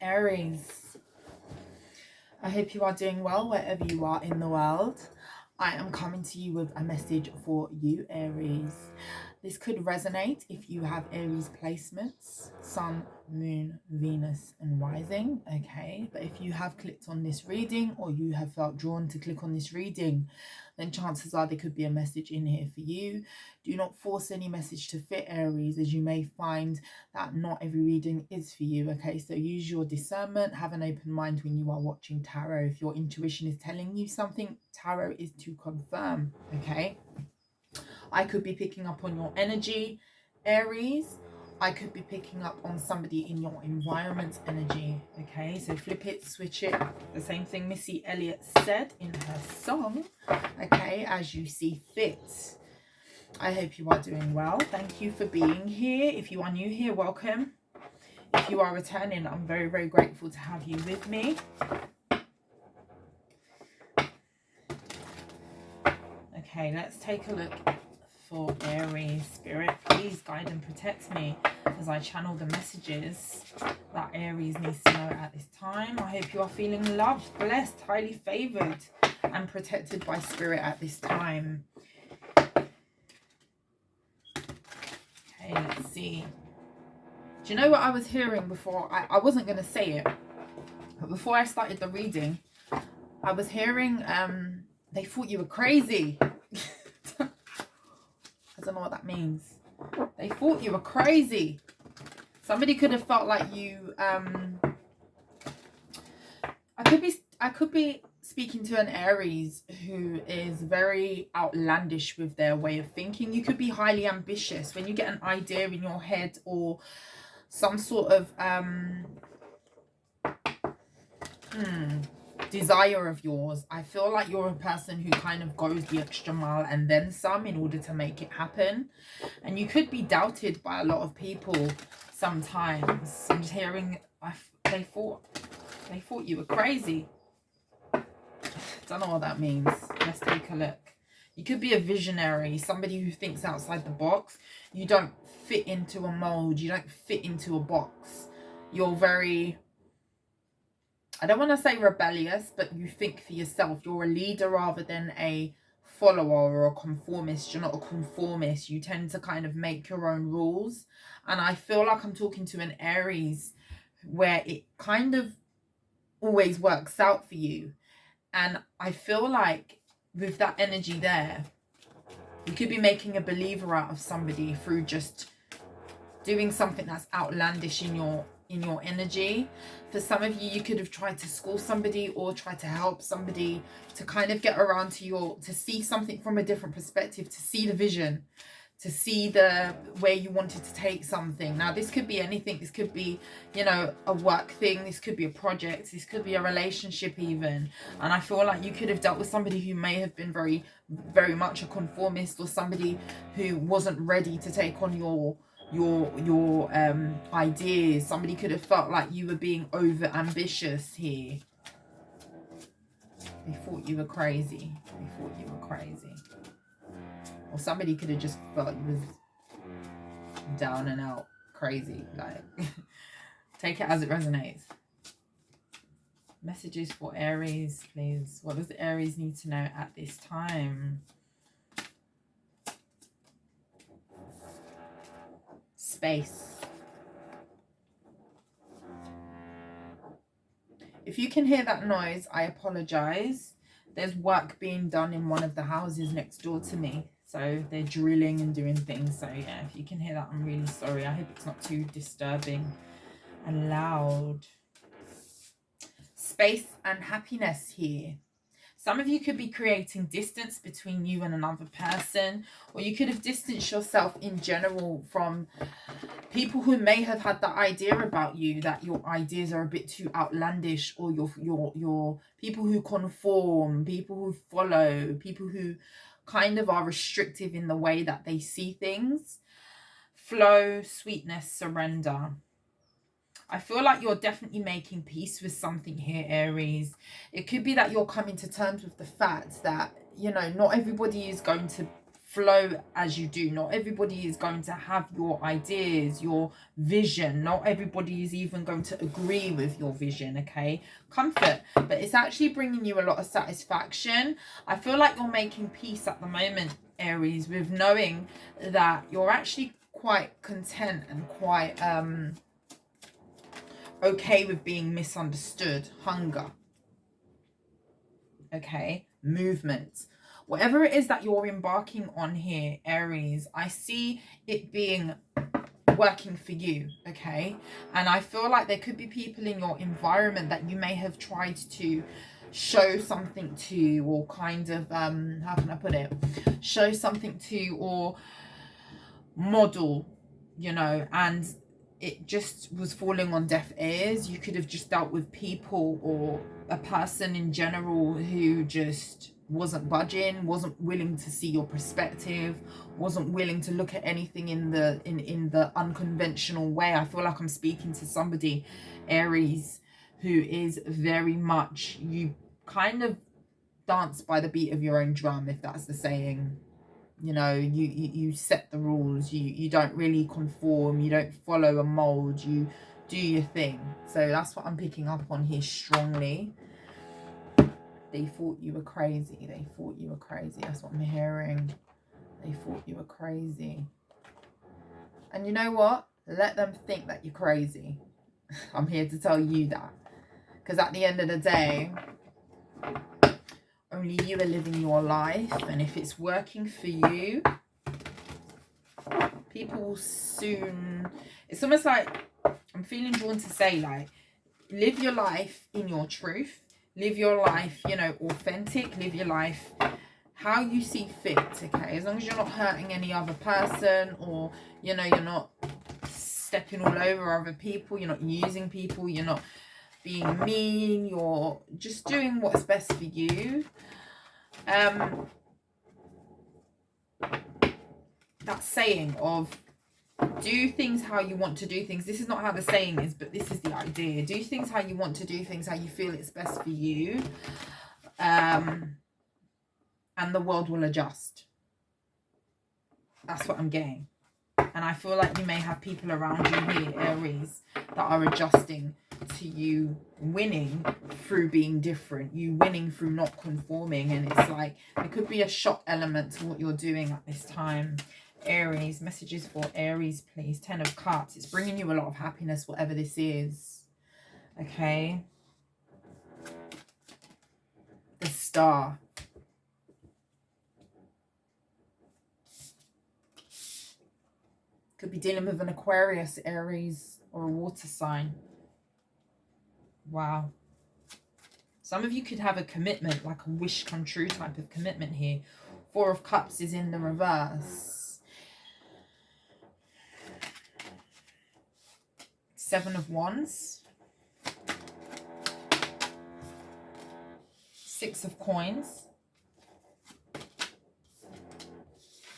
Aries, I hope you are doing well wherever you are in the world. I am coming to you with a message for you, Aries. This could resonate if you have Aries placements, Sun, Moon, Venus, and Rising, okay? But if you have clicked on this reading or you have felt drawn to click on this reading, then chances are there could be a message in here for you. Do not force any message to fit, Aries, as you may find that not every reading is for you, okay? So use your discernment, have an open mind when you are watching tarot. If your intuition is telling you something, tarot is to confirm, okay? I could be picking up on your energy, Aries. I could be picking up on somebody in your environment's energy, okay? So flip it, switch it. The same thing Missy Elliott said in her song, okay, as you see fit. I hope you are doing well. Thank you for being here. If you are new here, welcome. If you are returning, I'm very, very grateful to have you with me. Okay, let's take a look for Aries. Spirit, please guide and protect me as I channel the messages that Aries needs to know at this time. I hope you are feeling loved, blessed, highly favored, and protected by Spirit at this time. Okay, let's see. Do you know what I was hearing before? I wasn't going to say it, but before I started the reading, I was hearing they thought you were crazy. I don't know what that means. They thought you were crazy. Somebody could have felt like you I could be speaking to an Aries who is very outlandish with their way of thinking. You could be highly ambitious when you get an idea in your head or some sort of desire of yours. I feel like you're a person who kind of goes the extra mile and then some in order to make it happen. And you could be doubted by a lot of people sometimes. I'm just hearing they thought you were crazy. Don't know what that means. Let's take a look. You could be a visionary, somebody who thinks outside the box. You don't fit into a mold. You don't fit into a box. You're very, I don't want to say rebellious, but you think for yourself. You're a leader rather than a follower or a conformist. You're not a conformist. You tend to kind of make your own rules. And I feel like I'm talking to an Aries where it kind of always works out for you. And I feel like with that energy there, you could be making a believer out of somebody through just doing something that's outlandish in your energy. For some of you, you could have tried to school somebody or tried to help somebody to kind of get around to see something from a different perspective, to see the vision, to see the where you wanted to take something. Now, this could be anything. This could be, you know, a work thing. This could be a project. This could be a relationship even. And I feel like you could have dealt with somebody who may have been very, very much a conformist, or somebody who wasn't ready to take on your ideas. Somebody could have felt like you were being over ambitious here. They thought you were crazy. They thought you were crazy. Or somebody could have just felt you was down and out crazy. Like, take it as it resonates. Messages for Aries, please. What does Aries need to know at this time? Space. If you can hear that noise, I apologize. There's work being done in one of the houses next door to me. So they're drilling and doing things. So yeah, if you can hear that, I'm really sorry. I hope it's not too disturbing and loud. Space and happiness here. Some of you could be creating distance between you and another person, or you could have distanced yourself in general from people who may have had the idea about you that your ideas are a bit too outlandish, or your people who conform, people who follow, people who kind of are restrictive in the way that they see things. Flow, sweetness, surrender. I feel like you're definitely making peace with something here, Aries. It could be that you're coming to terms with the fact that, you know, not everybody is going to flow as you do. Not everybody is going to have your ideas, your vision. Not everybody is even going to agree with your vision, okay? Comfort, but it's actually bringing you a lot of satisfaction. I feel like you're making peace at the moment, Aries, with knowing that you're actually quite content and quite okay with being misunderstood. Hunger, okay? Movement, whatever it is that you're embarking on here, Aries, I see it being working for you, okay? And I feel like there could be people in your environment that you may have tried to show something to, or kind of how can I put it, show something to or model, you know, and it just was falling on deaf ears. You could have just dealt with people or a person in general who just wasn't budging, wasn't willing to see your perspective, wasn't willing to look at anything in the unconventional way. I feel like I'm speaking to somebody, Aries, who is very much, you kind of dance by the beat of your own drum, if that's the saying. You know, you set the rules, you don't really conform, you don't follow a mold, you do your thing. So that's what I'm picking up on here strongly. They thought you were crazy. They thought you were crazy. That's what I'm hearing. They thought you were crazy. And you know what? Let them think that you're crazy. I'm here to tell you that. Because at the end of the day, only you are living your life. And if it's working for you, people will soon... It's almost like I'm feeling drawn to say, like, live your life in your truth. Live your life, you know, authentic. Live your life how you see fit, okay? As long as you're not hurting any other person, or, you know, you're not stepping all over other people, you're not using people, you're not being mean, you're just doing what's best for you. That saying of do things how you want to do things. This is not how the saying is, but this is the idea. Do things how you want to do things, how you feel it's best for you. And the world will adjust. That's what I'm getting. And I feel like you may have people around you here, Aries, that are adjusting to you winning through being different. You winning through not conforming. And it's like, there could be a shock element to what you're doing at this time. Aries, messages for Aries, please. 10 of Cups. It's bringing you a lot of happiness, whatever this is. Okay. The Star. Could be dealing with an Aquarius, Aries, or a water sign. Wow. Some of you could have a commitment, like a wish come true type of commitment here. 4 of Cups is in the reverse. 7 of Wands. 6 of Coins.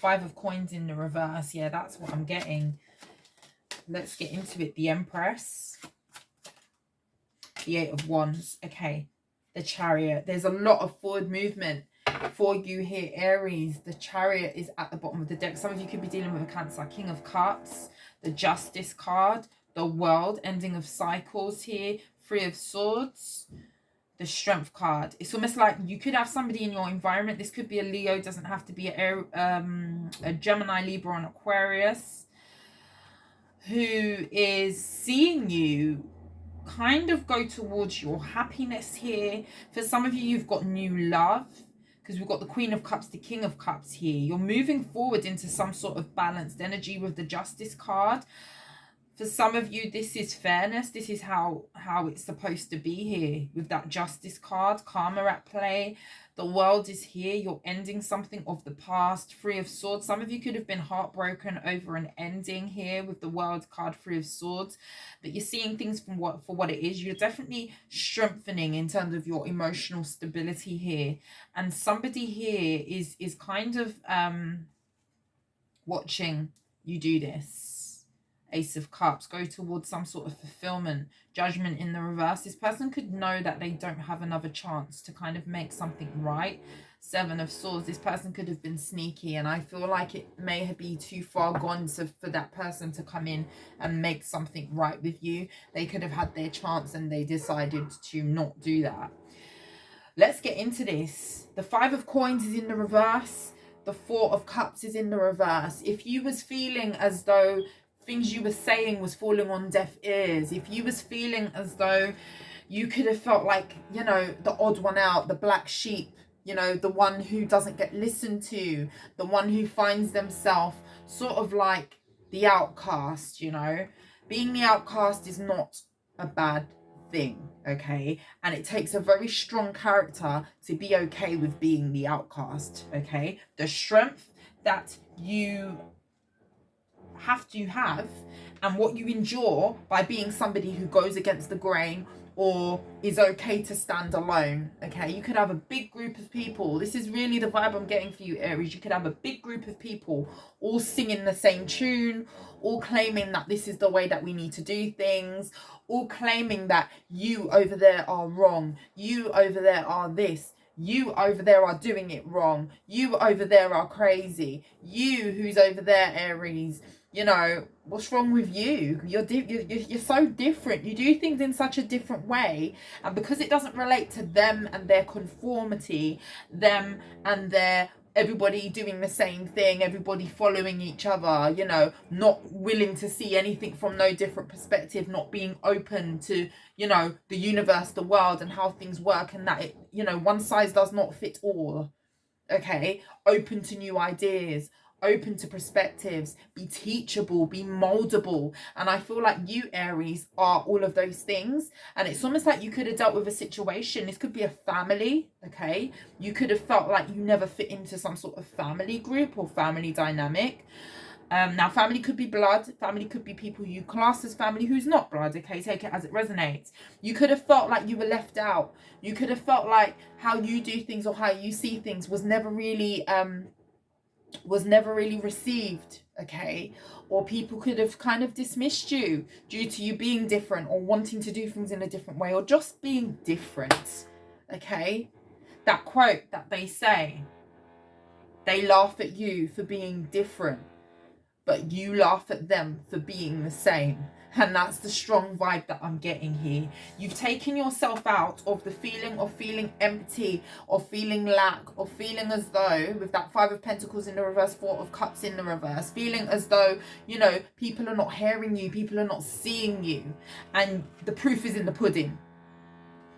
5 of Coins in the reverse. Yeah, that's what I'm getting. Let's get into it. The Empress. The 8 of Wands. Okay. The Chariot. There's a lot of forward movement for you here, Aries. The Chariot is at the bottom of the deck. Some of you could be dealing with a Cancer. King of Cups. The Justice card. The World. Ending of cycles here. 3 of Swords. The Strength card. It's almost like you could have somebody in your environment. This could be a Leo. Doesn't have to be a Gemini, Libra, or an Aquarius, who is seeing you kind of go towards your happiness here. For some of you, you've got new love, because we've got the Queen of Cups, the King of Cups here. You're moving forward into some sort of balanced energy with the Justice card. For some of you, this is fairness. This is how it's supposed to be here with that Justice card. Karma at play. The World is here. You're ending something of the past. 3 of Swords. Some of you could have been heartbroken over an ending here with the World card, 3 of Swords. But you're seeing things for what it is. You're definitely strengthening in terms of your emotional stability here. And somebody here is kind of watching you do this. Ace of Cups, go towards some sort of fulfillment. Judgment in the reverse. This person could know that they don't have another chance to kind of make something right. Seven of Swords. This person could have been sneaky, and I feel like it may be too far gone for that person to come in and make something right with you. They could have had their chance and they decided to not do that. Let's get into this. The Five of Coins is in the reverse. The Four of Cups is in the reverse. If you was feeling as though things you were saying was falling on deaf ears, if you was feeling as though you could have felt like, you know, the odd one out, the black sheep, you know, the one who doesn't get listened to, the one who finds themselves sort of like the outcast, you know. Being the outcast is not a bad thing, okay? And it takes a very strong character to be okay with being the outcast, okay? The strength that you have to have and what you endure by being somebody who goes against the grain or is okay to stand alone, okay? You could have a big group of people. This is really the vibe I'm getting for you, Aries. You could have a big group of people all singing the same tune, all claiming that this is the way that we need to do things, all claiming that you over there are wrong, you over there are this, you over there are doing it wrong, you over there are crazy, you who's over there, Aries, you know, what's wrong with you? You're so different. You do things in such a different way, and because it doesn't relate to them and their conformity, them and their everybody doing the same thing, everybody following each other, you know, not willing to see anything from no different perspective, not being open to, you know, the universe, the world and how things work, and that it, you know, one size does not fit all, okay? Open to new ideas, open to perspectives, be teachable, be moldable. And I feel like you, Aries, are all of those things. And it's almost like you could have dealt with a situation. This could be a family, okay? You could have felt like you never fit into some sort of family group or family dynamic. Now, family could be blood. Family could be people you class as family who's not blood, okay? Take it as it resonates. You could have felt like you were left out. You could have felt like how you do things or how you see things was never really received, okay? Or people could have kind of dismissed you due to you being different or wanting to do things in a different way or just being different, okay? That quote that they say, they laugh at you for being different, but you laugh at them for being the same. And that's the strong vibe that I'm getting here. You've taken yourself out of the feeling of feeling empty, of feeling lack, of feeling as though, with that Five of Pentacles in the reverse, Four of Cups in the reverse, feeling as though, you know, people are not hearing you, people are not seeing you. And the proof is in the pudding,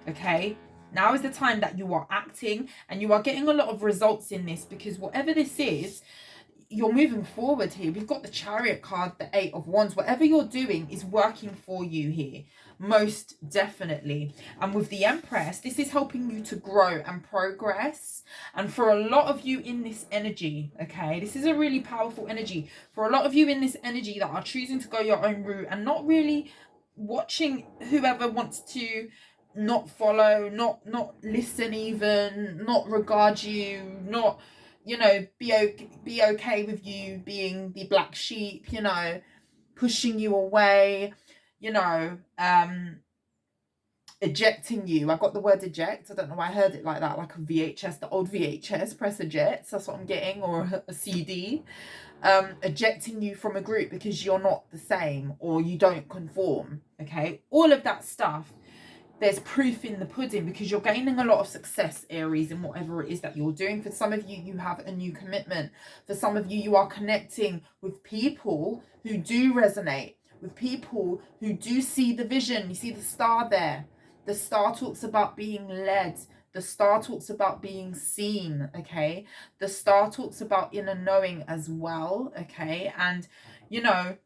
okay? Now is the time that you are acting and you are getting a lot of results in this, because whatever this is, you're moving forward here. We've got the Chariot card, the Eight of Wands. Whatever you're doing is working for you here, most definitely. And with the Empress, this is helping you to grow and progress. And for a lot of you in this energy, okay, this is a really powerful energy. For a lot of you in this energy that are choosing to go your own route and not really watching whoever wants to not follow, not listen even, not regard you, not, you know, be okay with you being the black sheep, you know, pushing you away, you know, ejecting you. I got the word eject. I don't know why I heard it like that, like a VHS, the old VHS, press eject. That's what I'm getting, or a CD. Ejecting you from a group because you're not the same or you don't conform, okay? All of that stuff. There's proof in the pudding because you're gaining a lot of success, Aries, in whatever it is that you're doing. For some of you, you have a new commitment. For some of you, you are connecting with people who do resonate, with people who do see the vision. You see the star there. The star talks about being led. The star talks about being seen, okay? The star talks about inner knowing as well, okay? And, you know,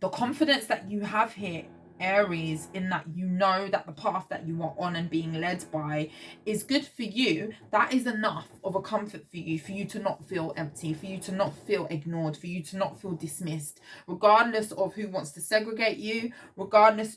the confidence that you have here, Aries, in that you know that the path that you are on and being led by is good for you, that is enough of a comfort for you to not feel empty, for you to not feel ignored, for you to not feel dismissed, regardless of who wants to segregate you, regardless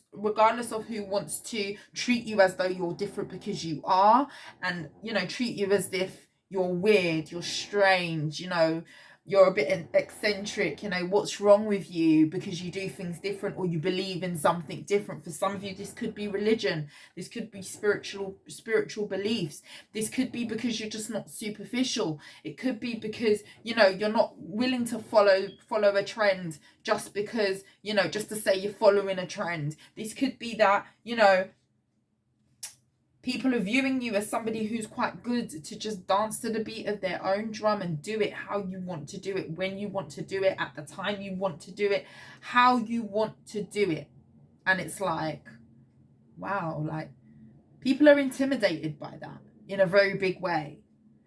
of who wants to treat you as though you're different, because you are, and, you know, treat you as if you're weird, you're strange, you know, you're a bit eccentric, you know, what's wrong with you because you do things different or you believe in something different. For some of you, this could be religion, this could be spiritual beliefs, this could be because you're just not superficial, it could be because, you know, you're not willing to follow a trend just because, you know, just to say you're following a trend. This could be that, you know, people are viewing you as somebody who's quite good to just dance to the beat of their own drum and do it how you want to do it, when you want to do it, at the time you want to do it, how you want to do it. And it's like, wow, like people are intimidated by that in a very big way.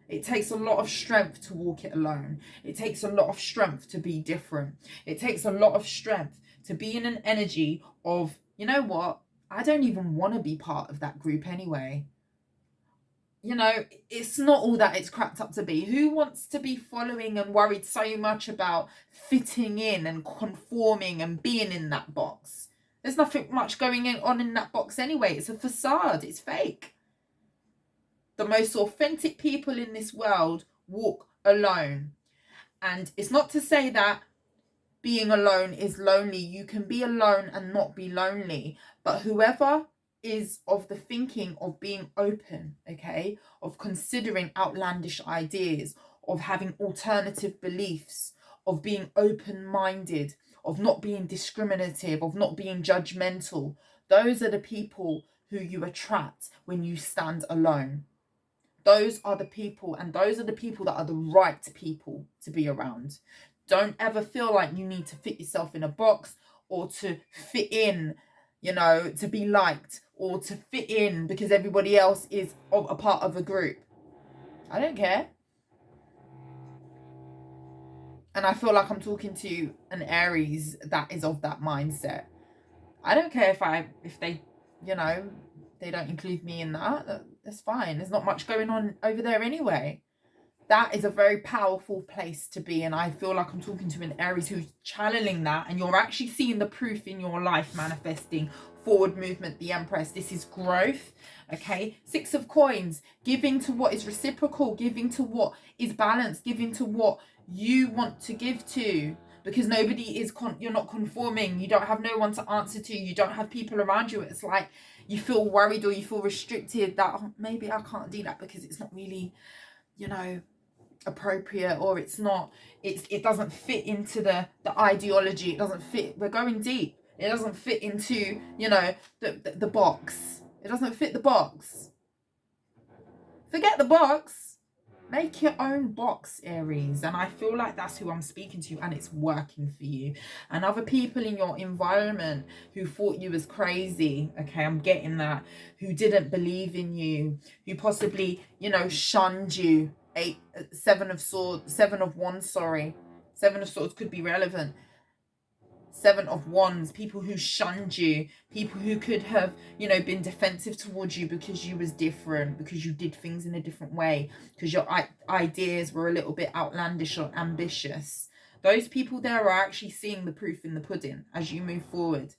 It takes a lot of strength to walk it alone. It takes a lot of strength to be different. It takes a lot of strength to be in an energy of, you know what, I don't even want to be part of that group anyway. You know, it's not all that it's cracked up to be. Who wants to be following and worried so much about fitting in and conforming and being in that box? There's nothing much going on in that box anyway. It's a facade. It's fake. The most authentic people in this world walk alone. And it's not to say that being alone is lonely. You can be alone and not be lonely. But whoever is of the thinking of being open, okay, of considering outlandish ideas, of having alternative beliefs, of being open-minded, of not being discriminative, of not being judgmental, those are the people who you attract when you stand alone. Those are the people, and those are the people that are the right people to be around. Don't ever feel like you need to fit yourself in a box or to fit in, you know, to be liked or to fit in because everybody else is a part of a group. I don't care. And I feel like I'm talking to an Aries that is of that mindset. I don't care if they, you know, they don't include me in that. That's fine. There's not much going on over there anyway. That is a very powerful place to be, and I feel like I'm talking to an Aries who's channeling that, and you're actually seeing the proof in your life manifesting. Forward movement, the Empress. This is growth, okay? 6 of Coins, giving to what is reciprocal, giving to what is balanced, giving to what you want to give to, because nobody is you're not conforming, you don't have no one to answer to, you don't have people around you. It's like you feel worried or you feel restricted that, oh, maybe I can't do that because it's not really, you know, appropriate, or it doesn't fit into the ideology. It doesn't fit. We're going deep. It doesn't fit into, you know, the box. It doesn't fit the box. Forget the box. Make your own box, Aries. And I feel like that's who I'm speaking to, and it's working for you. And other people in your environment who thought you was crazy, okay, I'm getting that, who didn't believe in you, who possibly, you know, shunned you. 7 of Wands, 7 of Swords could be relevant. 7 of Wands, people who shunned you, people who could have, you know, been defensive towards you because you was different, because you did things in a different way, because your ideas were a little bit outlandish or ambitious. Those people there are actually seeing the proof in the pudding as you move forward.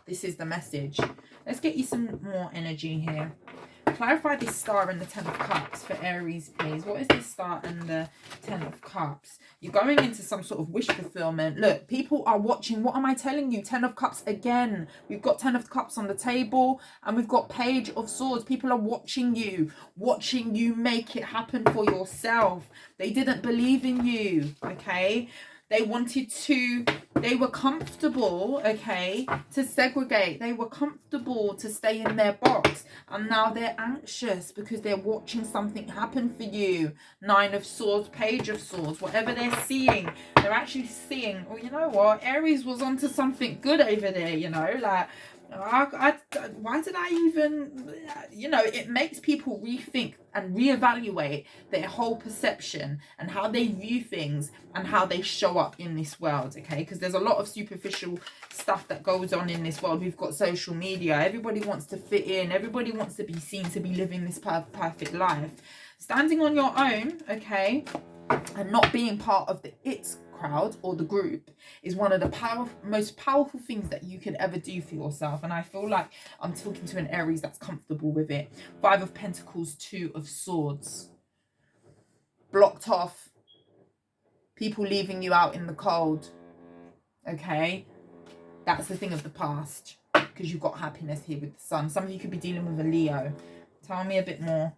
This is the message. Let's get you some more energy here. Clarify this star and the 10 of Cups for Aries, please. What is this star and the 10 of Cups? You're going into some sort of wish fulfillment. Look, people are watching. What am I telling you? 10 of Cups again. We've got 10 of Cups on the table and we've got Page of Swords. People are watching you make it happen for yourself. They didn't believe in you, okay? They were comfortable, okay, to segregate. They were comfortable to stay in their box. And now they're anxious because they're watching something happen for you. 9 of Swords, Page of Swords, whatever they're seeing, they're actually seeing, oh, you know what, Aries was onto something good over there, you know, like, why did I even, you know, it makes people rethink and reevaluate their whole perception and how they view things and how they show up in this world, okay? Because there's a lot of superficial stuff that goes on in this world. We've got social media. Everybody wants to fit in. Everybody wants to be seen to be living this perfect life. Standing on your own, okay, and not being part of the crowd or the group is one of the most powerful things that you can ever do for yourself. And I feel like I'm talking to an Aries that's comfortable with it. 5 of Pentacles, 2 of Swords. Blocked off, People leaving you out in the cold. Okay? That's the thing of the past. Because you've got happiness here with the sun. Some of you could be dealing with a Leo. Tell me a bit more.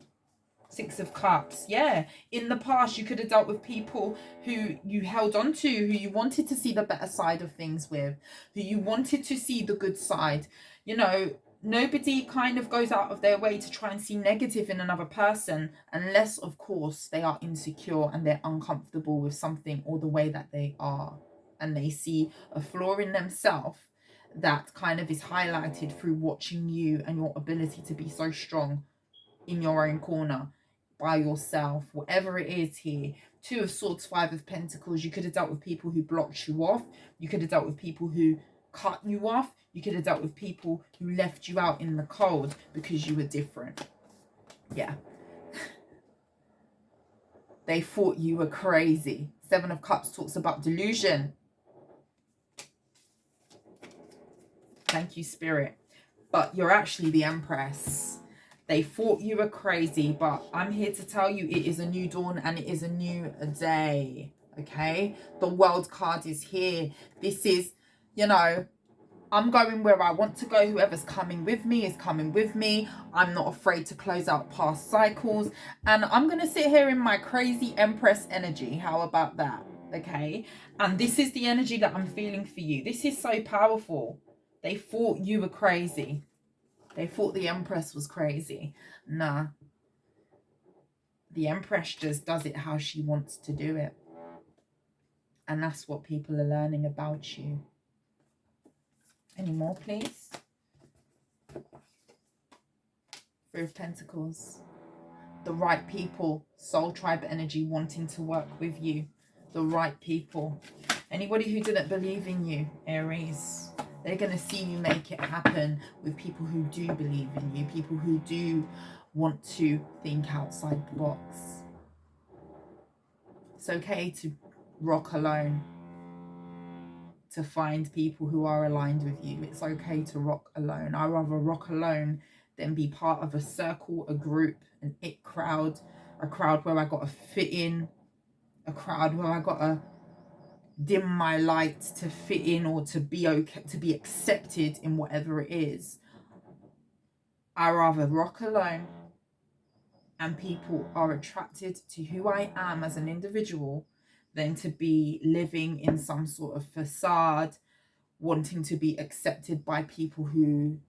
6 of Cups. Yeah. In the past, you could have dealt with people who you held on to, who you wanted to see the better side of things with, who you wanted to see the good side. You know, nobody kind of goes out of their way to try and see negative in another person, unless, of course, they are insecure and they're uncomfortable with something or the way that they are. And they see a flaw in themselves that kind of is highlighted through watching you and your ability to be so strong in your own corner by yourself, whatever it is here. 2 of Swords, 5 of Pentacles. You could have dealt with people who blocked you off. You could have dealt with people who cut you off. You could have dealt with people who left you out in the cold because you were different. Yeah. They thought you were crazy. 7 of Cups talks about delusion. Thank you, Spirit. But you're actually the Empress. They thought you were crazy, but I'm here to tell you it is a new dawn and it is a new day. Okay? The World card is here. This is, you know, I'm going where I want to go. Whoever's coming with me is coming with me. I'm not afraid to close out past cycles. And I'm going to sit here in my crazy Empress energy. How about that? Okay? And this is the energy that I'm feeling for you. This is so powerful. They thought you were crazy. They thought the Empress was crazy. Nah. The Empress just does it how she wants to do it. And that's what people are learning about you. Any more, please? 3 of Pentacles. The right people. Soul tribe energy wanting to work with you. The right people. Anybody who didn't believe in you, Aries, they're going to see you make it happen with people who do believe in you. People who do want to think outside the box. It's okay to rock alone. To find people who are aligned with you. It's okay to rock alone. I'd rather rock alone than be part of a circle, a group, an it crowd, a crowd where I got to fit in, a crowd where I got to dim my light to fit in or to be okay, to be accepted in whatever it is. I rather rock alone and people are attracted to who I am as an individual than to be living in some sort of facade, wanting to be accepted by people who,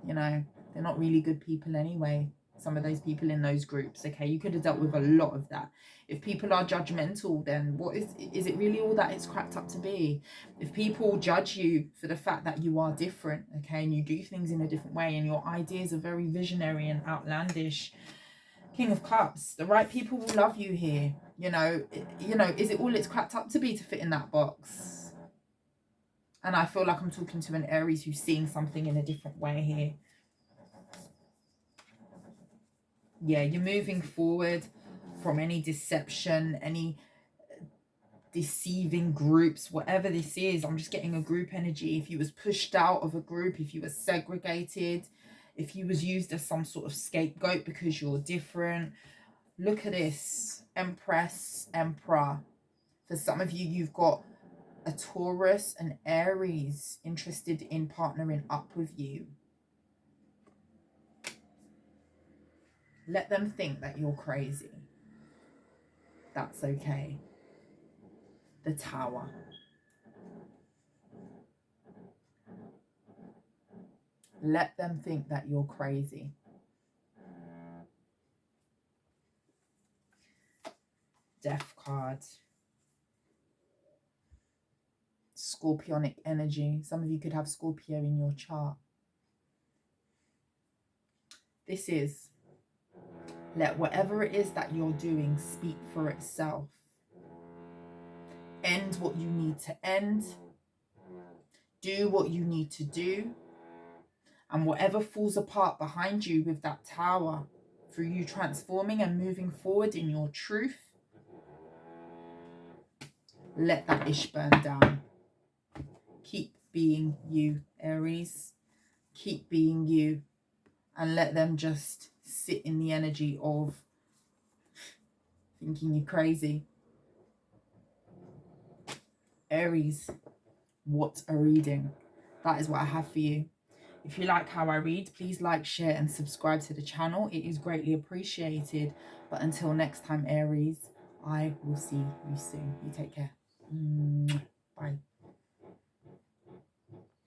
you know, they're not really good people anyway. Some of those people in those groups, okay? You could have dealt with a lot of that. If people are judgmental, then what is it really all that it's cracked up to be? If people judge you for the fact that you are different, okay, and you do things in a different way and your ideas are very visionary and outlandish, King of Cups, the right people will love you here. You know, is it all it's cracked up to be to fit in that box? And I feel like I'm talking to an Aries who's seeing something in a different way here. Yeah, you're moving forward from any deception, any deceiving groups, whatever this is. I'm just getting a group energy. If you was pushed out of a group, if you was segregated, if you was used as some sort of scapegoat because you're different. Look at this. Empress, Emperor. For some of you, you've got a Taurus and Aries interested in partnering up with you. Let them think that you're crazy. That's okay. The Tower. Let them think that you're crazy. Death card. Scorpionic energy. Some of you could have Scorpio in your chart. This is, let whatever it is that you're doing speak for itself. End what you need to end. Do what you need to do. And whatever falls apart behind you with that tower, through you transforming and moving forward in your truth, let that ish burn down. Keep being you, Aries. Keep being you. And let them just sit in the energy of thinking you're crazy. Aries, what a reading. That is what I have for you. If you like how I read, please like, share and subscribe to the channel. It is greatly appreciated. But until next time, Aries, I will see you soon. You take care. Bye.